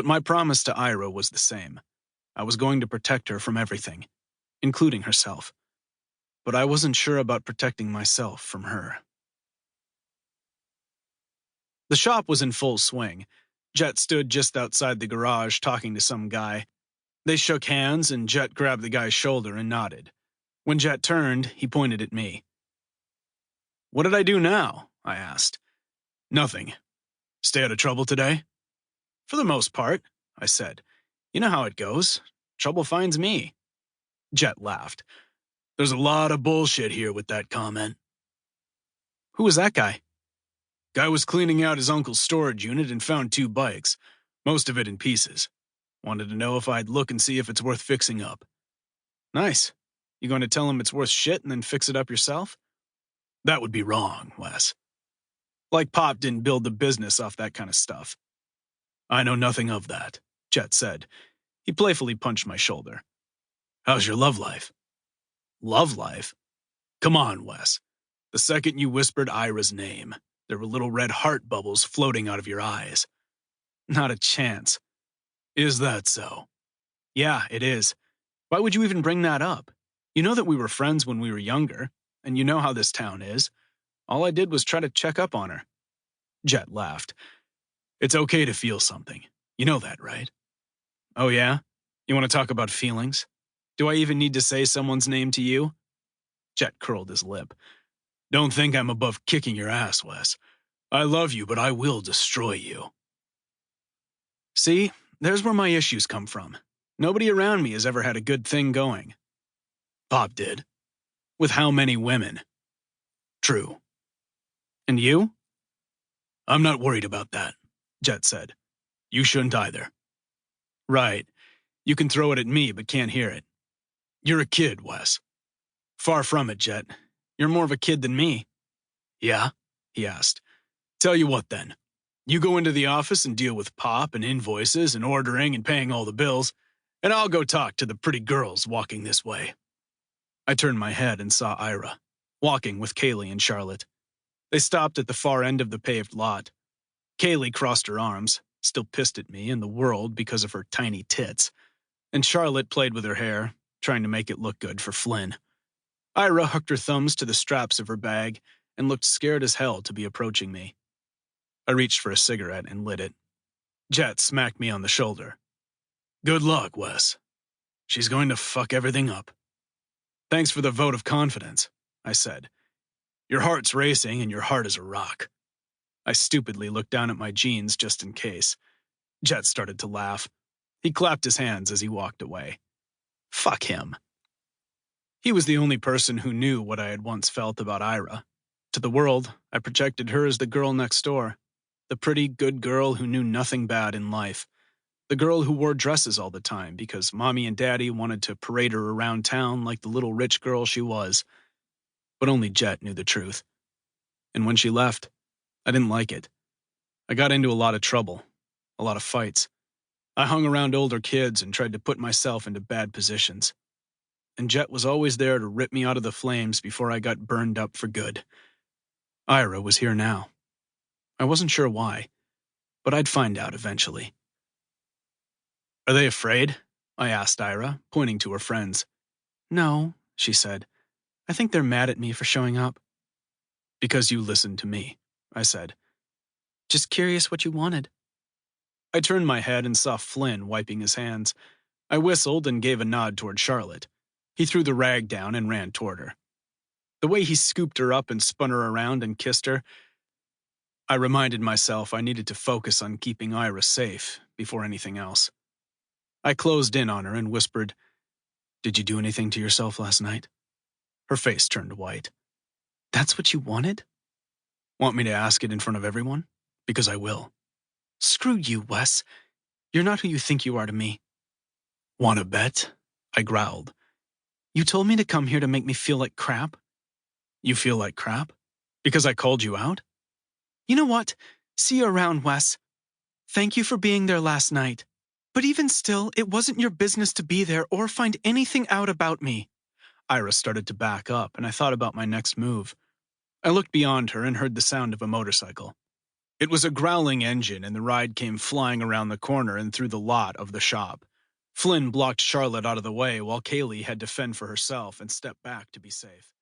But my promise to Ira was the same. I was going to protect her from everything, including herself. But I wasn't sure about protecting myself from her. The shop was in full swing. Jet stood just outside the garage talking to some guy. They shook hands, and Jet grabbed the guy's shoulder and nodded. When Jet turned, he pointed at me. "What did I do now?" I asked. "Nothing. Stay out of trouble today?" "For the most part," I said. "You know how it goes. Trouble finds me." Jet laughed. "There's a lot of bullshit here with that comment." "Who was that guy?" "Guy was cleaning out his uncle's storage unit and found 2 bikes, most of it in pieces. Wanted to know if I'd look and see if it's worth fixing up." "Nice. You going to tell him it's worth shit and then fix it up yourself?" "That would be wrong, Wes. Like Pop didn't build the business off that kind of stuff." "I know nothing of that," Jet said. He playfully punched my shoulder. "How's your love life?" "Love life? Come on, Wes. The second you whispered Ira's name, there were little red heart bubbles floating out of your eyes." "Not a chance." "Is that so?" "Yeah, it is. Why would you even bring that up? You know that we were friends when we were younger, and you know how this town is. All I did was try to check up on her." Jet laughed. "It's okay to feel something. You know that, right?" "Oh yeah? You want to talk about feelings? Do I even need to say someone's name to you?" Jet curled his lip. "Don't think I'm above kicking your ass, Wes. I love you, but I will destroy you." See, there's where my issues come from. Nobody around me has ever had a good thing going. Pop did. With how many women? True. And you? "I'm not worried about that," Jet said. "You shouldn't either." "Right. You can throw it at me, but can't hear it." "You're a kid, Wes." "Far from it, Jet. You're more of a kid than me." "Yeah?" he asked. "Tell you what, then. You go into the office and deal with Pop and invoices and ordering and paying all the bills, and I'll go talk to the pretty girls walking this way." I turned my head and saw Ira, walking with Kaylee and Charlotte. They stopped at the far end of the paved lot. Kaylee crossed her arms, still pissed at me and the world because of her tiny tits, and Charlotte played with her hair, trying to make it look good for Flynn. Ira hooked her thumbs to the straps of her bag and looked scared as hell to be approaching me. I reached for a cigarette and lit it. Jet smacked me on the shoulder. "Good luck, Wes. She's going to fuck everything up." "Thanks for the vote of confidence," I said. "Your heart's racing and your heart is a rock." I stupidly looked down at my jeans just in case. Jet started to laugh. He clapped his hands as he walked away. Fuck him. He was the only person who knew what I had once felt about Ira. To the world, I projected her as the girl next door. The pretty, good girl who knew nothing bad in life. The girl who wore dresses all the time because Mommy and Daddy wanted to parade her around town like the little rich girl she was. But only Jet knew the truth. And when she left, I didn't like it. I got into a lot of trouble, a lot of fights. I hung around older kids and tried to put myself into bad positions. And Jet was always there to rip me out of the flames before I got burned up for good. Ira was here now. I wasn't sure why, but I'd find out eventually. "Are they afraid?" I asked Ira, pointing to her friends. "No," she said. "I think they're mad at me for showing up." "Because you listened to me," I said. "Just curious what you wanted." I turned my head and saw Flynn wiping his hands. I whistled and gave a nod toward Charlotte. He threw the rag down and ran toward her. The way he scooped her up and spun her around and kissed her, I reminded myself I needed to focus on keeping Ira safe before anything else. I closed in on her and whispered, "Did you do anything to yourself last night?" Her face turned white. "That's what you wanted?" "Want me to ask it in front of everyone? Because I will." "Screw you, Wes. You're not who you think you are to me." "Want to bet?" I growled. "You told me to come here to make me feel like crap." "You feel like crap? Because I called you out?" "You know what? See you around, Wes. Thank you for being there last night. But even still, it wasn't your business to be there or find anything out about me." Ira started to back up, and I thought about my next move. I looked beyond her and heard the sound of a motorcycle. It was a growling engine, and the ride came flying around the corner and through the lot of the shop. Flynn blocked Charlotte out of the way while Kaylee had to fend for herself and step back to be safe.